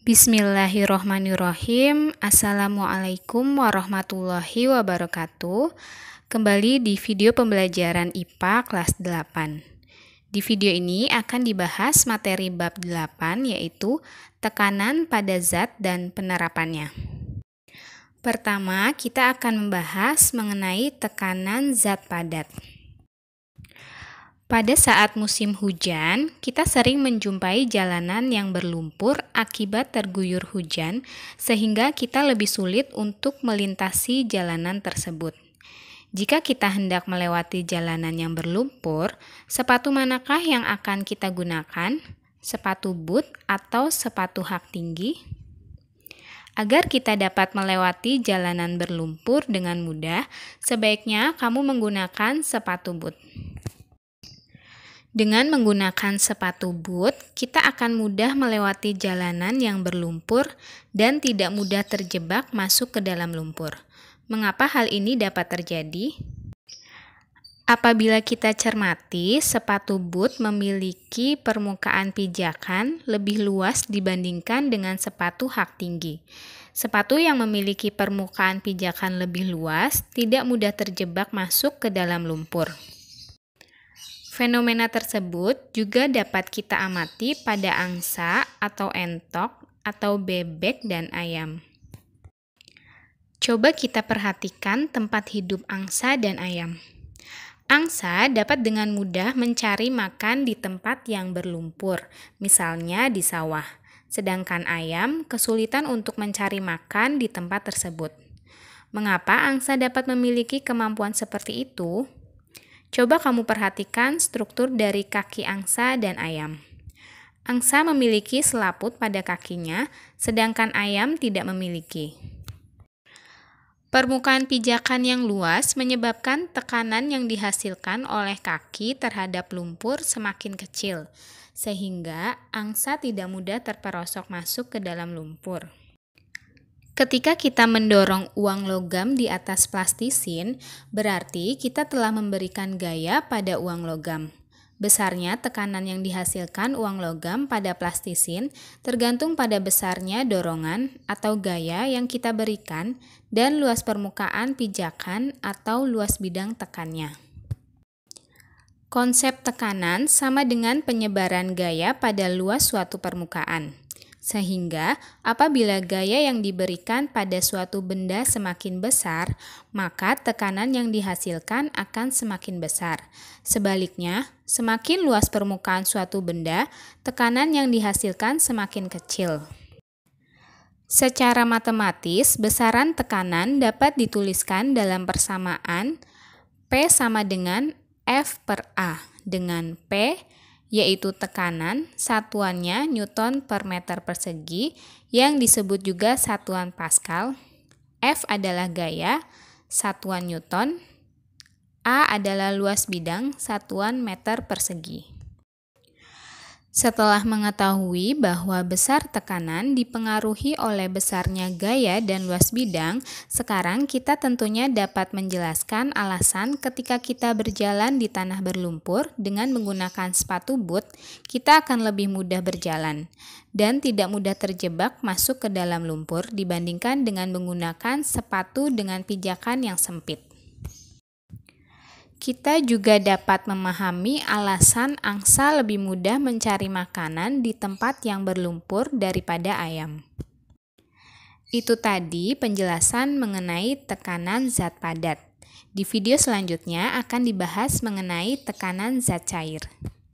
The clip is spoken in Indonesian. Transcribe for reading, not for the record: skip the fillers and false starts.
Bismillahirrohmanirrohim. Assalamualaikum warahmatullahi wabarakatuh. Kembali di video pembelajaran IPA kelas 8. Di video ini akan dibahas materi bab 8, yaitu tekanan pada zat dan penerapannya. Pertama, kita akan membahas mengenai tekanan zat padat. Pada saat musim hujan, kita sering menjumpai jalanan yang berlumpur akibat terguyur hujan, sehingga kita lebih sulit untuk melintasi jalanan tersebut. Jika kita hendak melewati jalanan yang berlumpur, sepatu manakah yang akan kita gunakan? Sepatu boot atau sepatu hak tinggi? Agar kita dapat melewati jalanan berlumpur dengan mudah, sebaiknya kamu menggunakan sepatu boot. Dengan menggunakan sepatu boot, kita akan mudah melewati jalanan yang berlumpur dan tidak mudah terjebak masuk ke dalam lumpur. Mengapa hal ini dapat terjadi? Apabila kita cermati, sepatu boot memiliki permukaan pijakan lebih luas dibandingkan dengan sepatu hak tinggi. Sepatu yang memiliki permukaan pijakan lebih luas tidak mudah terjebak masuk ke dalam lumpur. Fenomena tersebut juga dapat kita amati pada angsa atau entok atau bebek dan ayam. Coba kita perhatikan tempat hidup angsa dan ayam. Angsa dapat dengan mudah mencari makan di tempat yang berlumpur, misalnya di sawah. Sedangkan ayam kesulitan untuk mencari makan di tempat tersebut. Mengapa angsa dapat memiliki kemampuan seperti itu? Coba kamu perhatikan struktur dari kaki angsa dan ayam. Angsa memiliki selaput pada kakinya, sedangkan ayam tidak memiliki. Permukaan pijakan yang luas menyebabkan tekanan yang dihasilkan oleh kaki terhadap lumpur semakin kecil, sehingga angsa tidak mudah terperosok masuk ke dalam lumpur. Ketika kita mendorong uang logam di atas plastisin, berarti kita telah memberikan gaya pada uang logam. Besarnya tekanan yang dihasilkan uang logam pada plastisin tergantung pada besarnya dorongan atau gaya yang kita berikan dan luas permukaan pijakan atau luas bidang tekannya. Konsep tekanan sama dengan penyebaran gaya pada luas suatu permukaan. Sehingga, apabila gaya yang diberikan pada suatu benda semakin besar, maka tekanan yang dihasilkan akan semakin besar. Sebaliknya, semakin luas permukaan suatu benda, tekanan yang dihasilkan semakin kecil. Secara matematis, besaran tekanan dapat dituliskan dalam persamaan P sama dengan F per A, dengan P yaitu tekanan, satuannya Newton per meter persegi yang disebut juga satuan Pascal. F adalah gaya, satuan Newton. A adalah luas bidang, satuan meter persegi. Setelah mengetahui bahwa besar tekanan dipengaruhi oleh besarnya gaya dan luas bidang, sekarang kita tentunya dapat menjelaskan alasan ketika kita berjalan di tanah berlumpur dengan menggunakan sepatu boot, kita akan lebih mudah berjalan dan tidak mudah terjebak masuk ke dalam lumpur dibandingkan dengan menggunakan sepatu dengan pijakan yang sempit. Kita juga dapat memahami alasan angsa lebih mudah mencari makanan di tempat yang berlumpur daripada ayam. Itu tadi penjelasan mengenai tekanan zat padat. Di video selanjutnya akan dibahas mengenai tekanan zat cair.